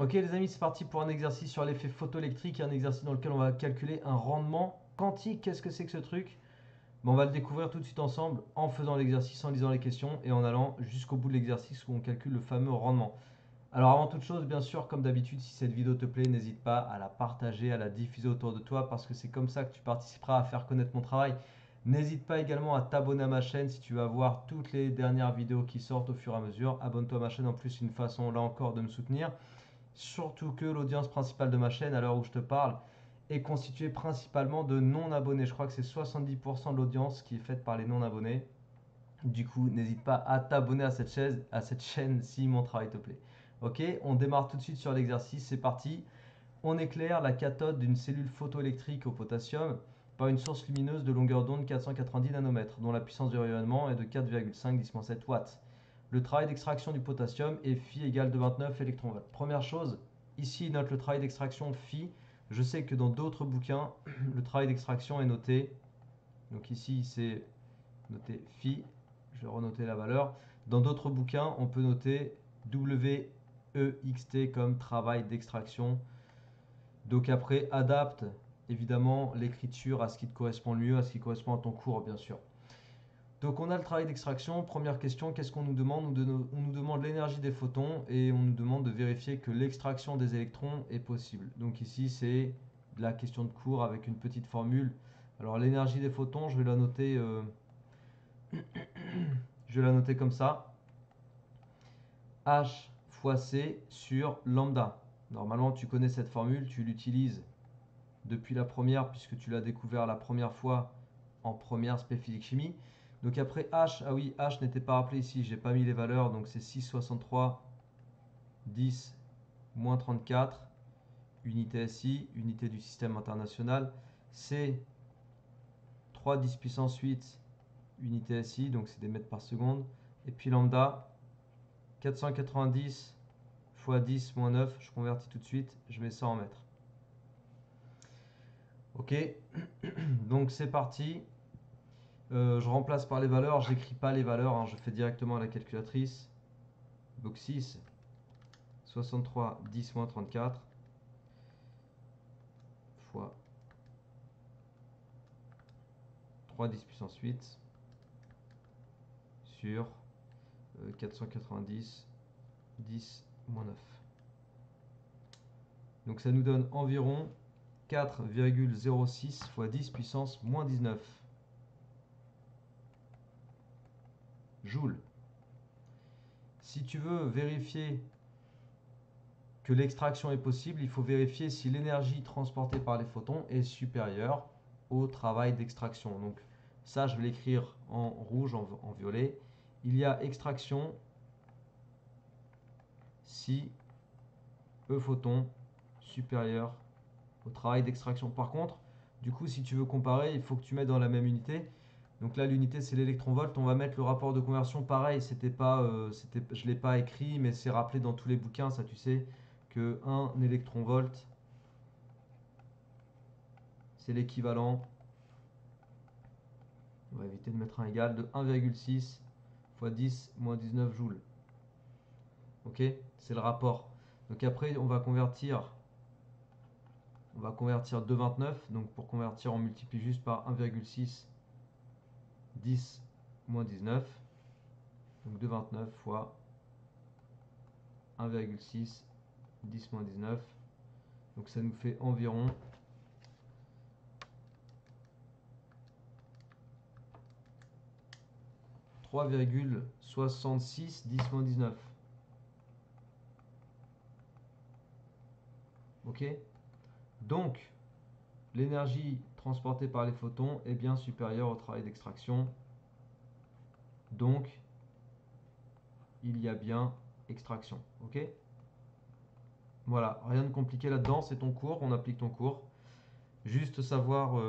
Ok les amis, c'est parti pour un exercice sur l'effet photoélectrique, un exercice dans lequel on va calculer un rendement quantique. Qu'est-ce que c'est que ce truc? On va le découvrir tout de suite ensemble en faisant l'exercice, en lisant les questions et en allant jusqu'au bout de l'exercice où on calcule le fameux rendement. Alors avant toute chose, bien sûr, comme d'habitude, si cette vidéo te plaît, n'hésite pas à la partager, à la diffuser autour de toi parce que c'est comme ça que tu participeras à faire connaître mon travail. N'hésite pas également à t'abonner à ma chaîne si tu veux voir toutes les dernières vidéos qui sortent au fur et à mesure. Abonne-toi à ma chaîne, en plus, une façon là encore de me soutenir. Surtout que l'audience principale de ma chaîne, à l'heure où je te parle, est constituée principalement de non-abonnés. Je crois que c'est 70% de l'audience qui est faite par les non-abonnés. Du coup, n'hésite pas à t'abonner à cette chaîne si mon travail te plaît. Ok, on démarre tout de suite sur l'exercice, c'est parti. On éclaire la cathode d'une cellule photoélectrique au potassium par une source lumineuse de longueur d'onde 490 nanomètres, dont la puissance de rayonnement est de 4,5 10 7 watts. Le travail d'extraction du potassium est phi égale de 29 électronvolts. Première chose, ici il note le travail d'extraction phi. Je sais que dans d'autres bouquins, le travail d'extraction est noté. Donc ici c'est noté phi. Je vais renoter la valeur. Dans d'autres bouquins, on peut noter WEXT comme travail d'extraction. Donc après, adapte évidemment l'écriture à ce qui te correspond le mieux, à ce qui correspond à ton cours bien sûr. Donc on a le travail d'extraction. Première question, qu'est-ce qu'on nous demande? On nous demande l'énergie des photons et on nous demande de vérifier que l'extraction des électrons est possible. Donc ici c'est de la question de cours avec une petite formule. Alors l'énergie des photons, je vais la noter, je vais la noter comme ça. H fois C sur lambda. Normalement tu connais cette formule, tu l'utilises depuis la première puisque tu l'as découvert la première fois en première spé physique chimie. Donc après H, ah oui, H n'était pas rappelé ici, j'ai pas mis les valeurs, donc c'est 6,63 10 moins 34, unité SI, unité du système international. C, 3 10 puissance 8, unité SI, donc c'est des mètres par seconde. Et puis lambda, 490 fois 10 moins 9, je convertis tout de suite, je mets ça en mètres. Ok, donc c'est parti. Je remplace par les valeurs, j'écris pas les valeurs, hein, je fais directement à la calculatrice. Donc 6, 63, 10 moins 34 fois 3 10 puissance 8 sur 490 10 moins 9. Donc ça nous donne environ 4,06 fois 10 puissance moins 19 joules. Si tu veux vérifier que l'extraction est possible, il faut vérifier si l'énergie transportée par les photons est supérieure au travail d'extraction. Donc ça, je vais l'écrire en rouge, en violet. Il y a extraction si E photon supérieur au travail d'extraction. Par contre, du coup, si tu veux comparer, il faut que tu mettes dans la même unité. Donc là, l'unité, c'est l'électronvolt. On va mettre le rapport de conversion pareil. Je ne l'ai pas écrit, mais c'est rappelé dans tous les bouquins. Ça, tu sais que 1 électronvolt, c'est l'équivalent, on va éviter de mettre un égal, de 1,6 fois 10 moins 19 joules. Ok, c'est le rapport. Donc après, on va convertir 2,29. Donc pour convertir, on multiplie juste par 1,6 10 moins 19. Donc 2,29 fois 1,6 10 moins 19. Donc ça nous fait environ 3,66 10 moins 19. Ok, donc l'énergie transportée par les photons est bien supérieure au travail d'extraction. Donc il y a bien extraction. Ok, voilà, rien de compliqué là-dedans, c'est ton cours, on applique ton cours. Juste savoir,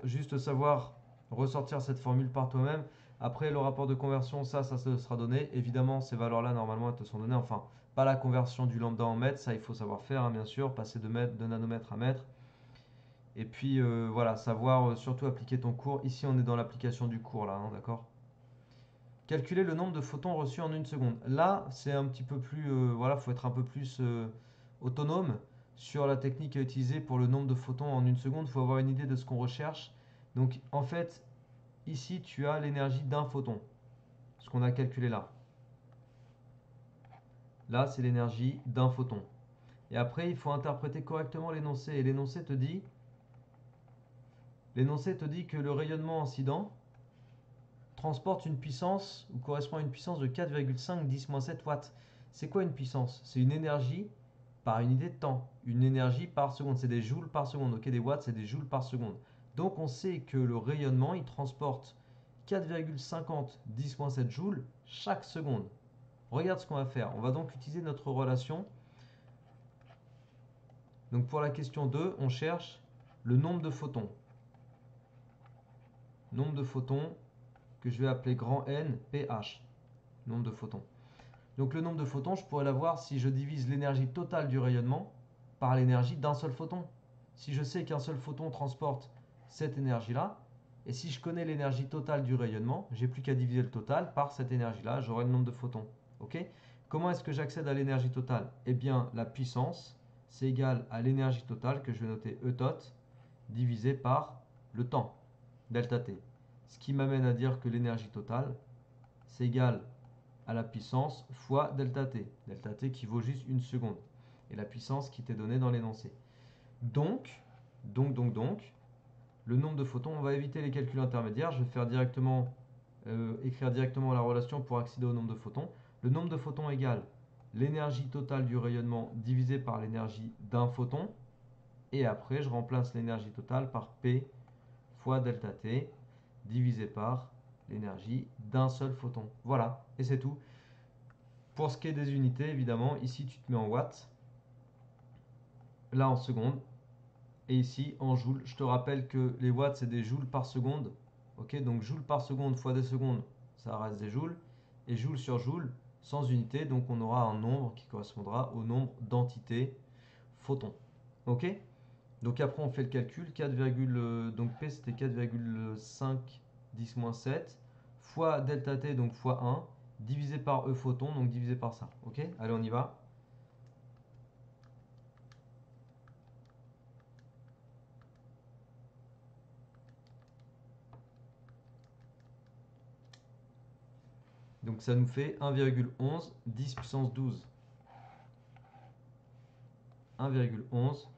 juste savoir ressortir cette formule par toi-même. Après, le rapport de conversion, ça se sera donné. Évidemment, ces valeurs-là, normalement, elles te sont données. Enfin, pas la conversion du lambda en mètres, ça, il faut savoir faire, hein, bien sûr, passer de nanomètre à mètre. Et puis, voilà, savoir surtout appliquer ton cours. Ici, on est dans l'application du cours, là, hein, d'accord? Calculer le nombre de photons reçus en une seconde. Là, c'est un petit peu plus, voilà, faut être un peu plus autonome sur la technique à utiliser pour le nombre de photons en une seconde. Il faut avoir une idée de ce qu'on recherche. Donc, en fait, ici, tu as l'énergie d'un photon, ce qu'on a calculé là. Là, c'est l'énergie d'un photon. Et après, il faut interpréter correctement l'énoncé. Et l'énoncé te dit que le rayonnement incident transporte une puissance ou correspond à une puissance de 4,5 10-7 watts. C'est quoi une puissance? C'est une énergie par unité de temps. Une énergie par seconde. C'est des joules par seconde. Ok, des watts, c'est des joules par seconde. Donc, on sait que le rayonnement, il transporte 4,50 10-7 joules chaque seconde. Regarde ce qu'on va faire. On va donc utiliser notre relation. Donc, pour la question 2, on cherche le nombre de photons. Nombre de photons que je vais appeler grand N, PH. Nombre de photons. Donc le nombre de photons, je pourrais l'avoir si je divise l'énergie totale du rayonnement par l'énergie d'un seul photon. Si je sais qu'un seul photon transporte cette énergie-là, et si je connais l'énergie totale du rayonnement, j'ai plus qu'à diviser le total par cette énergie-là, j'aurai le nombre de photons. Ok? Comment est-ce que j'accède à l'énergie totale? Eh bien, la puissance, c'est égal à l'énergie totale que je vais noter E tot divisé par le temps, delta T. Ce qui m'amène à dire que l'énergie totale, c'est égal à la puissance fois delta T. Delta T qui vaut juste une seconde. Et la puissance qui t'est donnée dans l'énoncé. Donc, le nombre de photons, on va éviter les calculs intermédiaires. Je vais faire directement, écrire directement la relation pour accéder au nombre de photons. Le nombre de photons égale l'énergie totale du rayonnement divisé par l'énergie d'un photon. Et après, je remplace l'énergie totale par P fois delta T divisé par l'énergie d'un seul photon. Voilà, et c'est tout. Pour ce qui est des unités, évidemment, ici tu te mets en watts, là en secondes, et ici en joules. Je te rappelle que les watts, c'est des joules par seconde. Ok, donc joules par seconde fois des secondes, ça reste des joules. Et joule sur joule, sans unité, donc on aura un nombre qui correspondra au nombre d'entités photons. Ok, donc après on fait le calcul, 4, donc P c'était 4,5 10-7 fois delta T, donc fois 1, divisé par E photon, donc divisé par ça. Ok, allez on y va. Donc ça nous fait 1,11 10 puissance 12. 1,11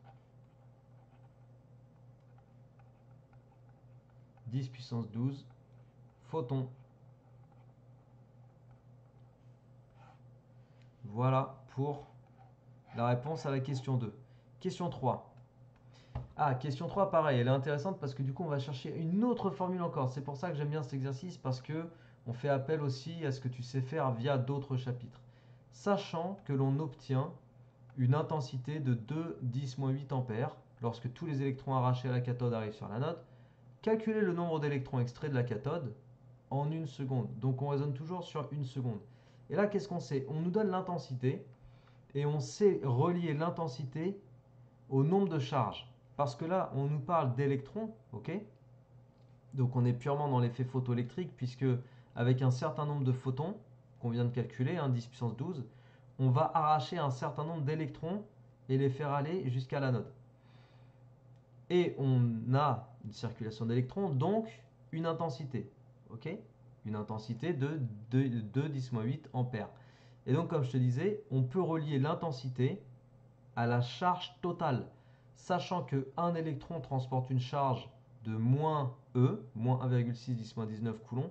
10 puissance 12 photons. Voilà pour la réponse à la question 2. Question 3. Ah, question 3, pareil, elle est intéressante parce que du coup, on va chercher une autre formule encore. C'est pour ça que j'aime bien cet exercice parce que on fait appel aussi à ce que tu sais faire via d'autres chapitres. Sachant que l'on obtient une intensité de 2-10-8 ampères lorsque tous les électrons arrachés à la cathode arrivent sur l'anode, calculez le nombre d'électrons extraits de la cathode en une seconde. Donc on raisonne toujours sur une seconde. Et là, qu'est-ce qu'on sait? On nous donne l'intensité et on sait relier l'intensité au nombre de charges. Parce que là, on nous parle d'électrons, ok? Donc on est purement dans l'effet photoélectrique, puisque avec un certain nombre de photons, qu'on vient de calculer, 10 puissance 12, on va arracher un certain nombre d'électrons et les faire aller jusqu'à l'anode. Et on a une circulation d'électrons, donc une intensité, ok? Une intensité de 2-10-8 ampères. Et donc, comme je te disais, on peut relier l'intensité à la charge totale, sachant qu'un électron transporte une charge de moins E, moins 1,6 10-19 coulombs.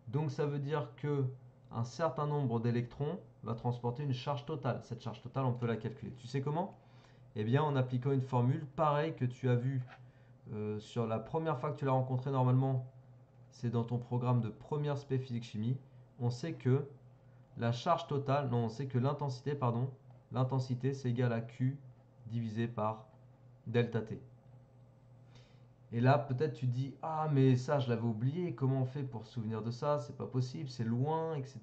Donc ça veut dire que un certain nombre d'électrons va transporter une charge totale. Cette charge totale, on peut la calculer. Tu sais comment? Eh bien, en appliquant une formule pareille que tu as vue sur la première fois que tu l'as rencontré normalement, c'est dans ton programme de première spé physique chimie. On sait que la charge totale, non, on sait que l'intensité, pardon, l'intensité c'est égal à Q divisé par delta T. Et là, peut-être tu dis, ah mais ça je l'avais oublié, comment on fait pour se souvenir de ça? C'est pas possible, c'est loin, etc.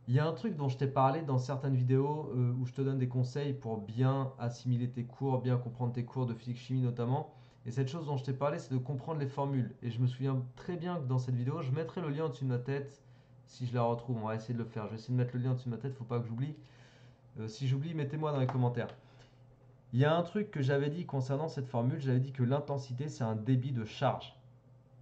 Il y a un truc dont je t'ai parlé dans certaines vidéos où je te donne des conseils pour bien assimiler tes cours, bien comprendre tes cours de physique-chimie notamment. Et cette chose dont je t'ai parlé, c'est de comprendre les formules. Et je me souviens très bien que dans cette vidéo, je mettrai le lien au-dessus de ma tête. Si je la retrouve, on va essayer de le faire. Je vais essayer de mettre le lien au-dessus de ma tête, faut pas que j'oublie. Si j'oublie, mettez-moi dans les commentaires. Il y a un truc que j'avais dit concernant cette formule, j'avais dit que l'intensité, c'est un débit de charge.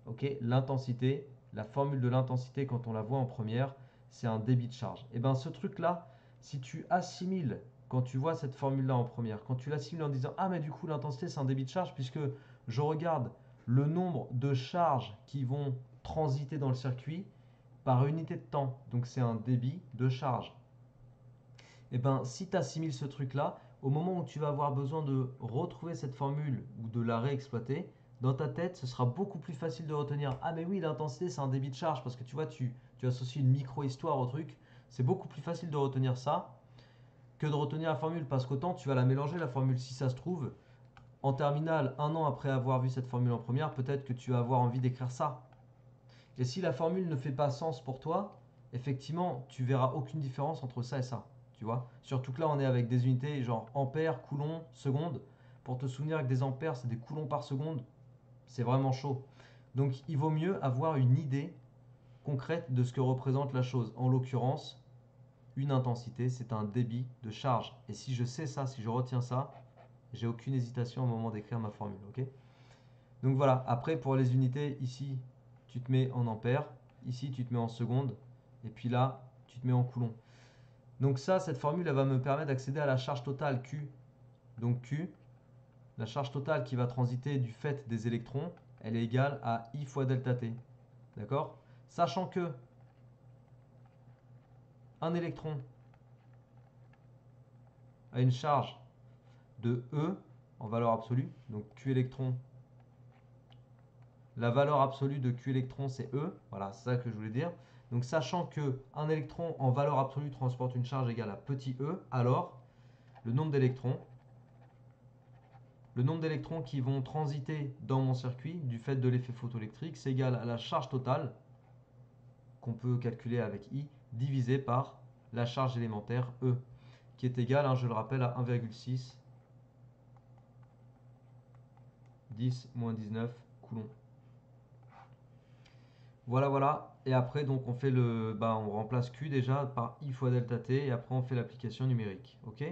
Ok, l'intensité, la formule de l'intensité, quand on la voit en première, c'est un débit de charge. Et bien ce truc-là, si tu assimiles, quand tu vois cette formule-là en première, quand tu l'assimiles en disant ah mais du coup l'intensité c'est un débit de charge puisque je regarde le nombre de charges qui vont transiter dans le circuit par unité de temps, donc c'est un débit de charge. Et bien si tu assimiles ce truc-là, au moment où tu vas avoir besoin de retrouver cette formule ou de la réexploiter, dans ta tête, ce sera beaucoup plus facile de retenir ah mais oui, l'intensité c'est un débit de charge parce que tu vois, tu associes une micro-histoire au truc. C'est beaucoup plus facile de retenir ça que de retenir la formule parce qu'autant tu vas la mélanger la formule. Si ça se trouve, en terminale, un an après avoir vu cette formule en première, peut-être que tu vas avoir envie d'écrire ça. Et si la formule ne fait pas sens pour toi, effectivement, tu verras aucune différence entre ça et ça. Tu vois? Surtout que là, on est avec des unités genre ampères, coulomb, seconde. Pour te souvenir que des ampères, c'est des coulombs par seconde. C'est vraiment chaud. Donc, il vaut mieux avoir une idée concrète de ce que représente la chose. En l'occurrence, une intensité, c'est un débit de charge. Et si je sais ça, si je retiens ça, j'ai aucune hésitation au moment d'écrire ma formule. Ok? Donc voilà, après pour les unités, ici tu te mets en ampères, ici tu te mets en secondes, et puis là tu te mets en coulomb. Donc ça, cette formule, elle va me permettre d'accéder à la charge totale Q. Donc Q, la charge totale qui va transiter du fait des électrons, elle est égale à I fois delta T. D'accord? Sachant que un électron a une charge de E en valeur absolue, donc Q électron, la valeur absolue de Q électron c'est E, voilà, c'est ça que je voulais dire. Donc sachant qu'un électron en valeur absolue transporte une charge égale à petit e, alors le nombre d'électrons qui vont transiter dans mon circuit du fait de l'effet photoélectrique, c'est égal à la charge totale, qu'on peut calculer avec I, divisé par la charge élémentaire E, qui est égale, hein, je le rappelle, à 1,6 10-19 coulombs. Voilà, voilà. Et après, donc, on fait on remplace Q déjà par I fois delta T et après, on fait l'application numérique. Ok?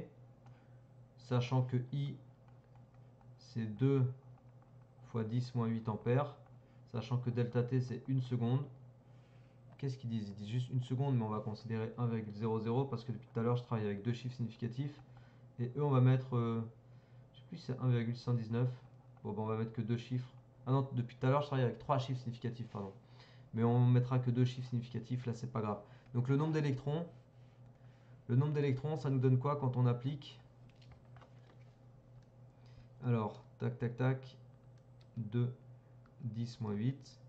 Sachant que I, c'est 2 fois 10 moins 8 ampères. Sachant que delta T, c'est 1 seconde. Qu'est-ce qu'ils disent? Ils disent juste 1 seconde, mais on va considérer 1,00 parce que depuis tout à l'heure, je travaille avec deux chiffres significatifs. Et eux, on va mettre, je sais plus si c'est 1,119. Bon, on va mettre que deux chiffres. Ah non, depuis tout à l'heure, je travaille avec trois chiffres significatifs, pardon. Mais on mettra que deux chiffres significatifs, là c'est pas grave. Donc le nombre d'électrons, ça nous donne quoi quand on applique? Alors, tac tac tac, 2, 10 moins 8,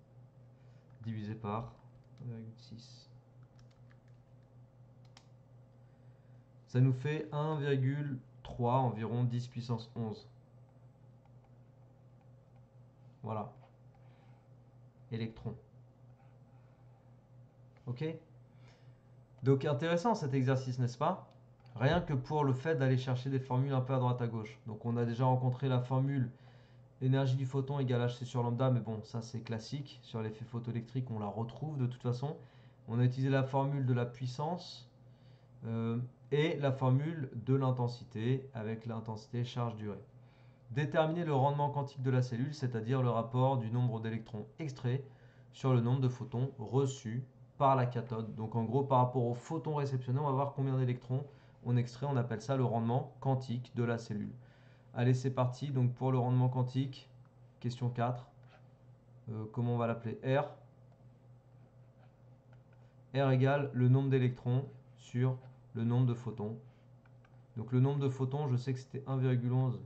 divisé par 1,6. Ça nous fait 1,3 environ 10 puissance 11. Voilà, électrons. Ok? Donc intéressant cet exercice, n'est-ce pas? Rien que pour le fait d'aller chercher des formules un peu à droite à gauche. Donc on a déjà rencontré la formule énergie du photon égale Hc sur lambda, mais bon, ça c'est classique. Sur l'effet photoélectrique, on la retrouve de toute façon. On a utilisé la formule de la puissance et la formule de l'intensité avec l'intensité charge-durée. Déterminer le rendement quantique de la cellule, c'est-à-dire le rapport du nombre d'électrons extraits sur le nombre de photons reçus par la cathode. Donc en gros, par rapport aux photons réceptionnés, on va voir combien d'électrons on extrait. On appelle ça le rendement quantique de la cellule. Allez, c'est parti. Donc pour le rendement quantique, question 4. Comment on va l'appeler? R. R égale le nombre d'électrons sur le nombre de photons. Donc le nombre de photons, je sais que c'était 1,11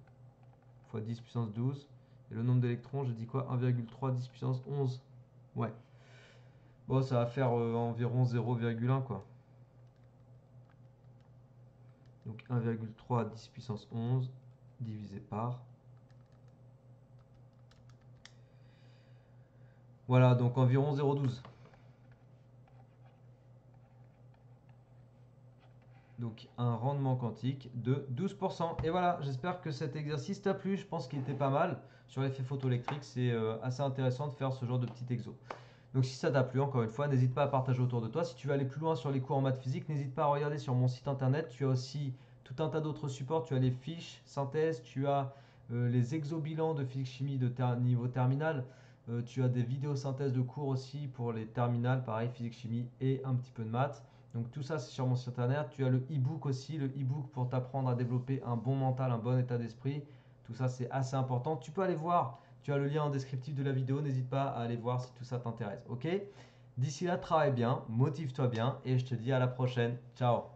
fois 10 puissance 12. Et le nombre d'électrons, je dis quoi? 1,3 10 puissance 11. Ouais. Bon, ça va faire environ 0,1 quoi. Donc 1,3 10 puissance 11 divisé par. Voilà, donc environ 0,12. Donc un rendement quantique de 12%. Et voilà, j'espère que cet exercice t'a plu. Je pense qu'il était pas mal sur l'effet photoélectrique. C'est assez intéressant de faire ce genre de petit exo. Donc si ça t'a plu, encore une fois, n'hésite pas à partager autour de toi. Si tu veux aller plus loin sur les cours en maths physique, n'hésite pas à regarder sur mon site internet. Tu as aussi tout un tas d'autres supports. Tu as les fiches synthèse, tu as les exobilans de physique chimie de niveau terminal. Tu as des vidéos synthèses de cours aussi pour les terminales, pareil, physique chimie et un petit peu de maths. Donc tout ça, c'est sur mon site internet. Tu as le e-book aussi, le e-book pour t'apprendre à développer un bon mental, un bon état d'esprit. Tout ça, c'est assez important. Tu peux aller voir, tu as le lien en descriptif de la vidéo. N'hésite pas à aller voir si tout ça t'intéresse. Ok? D'ici là, travaille bien, motive-toi bien et je te dis à la prochaine. Ciao!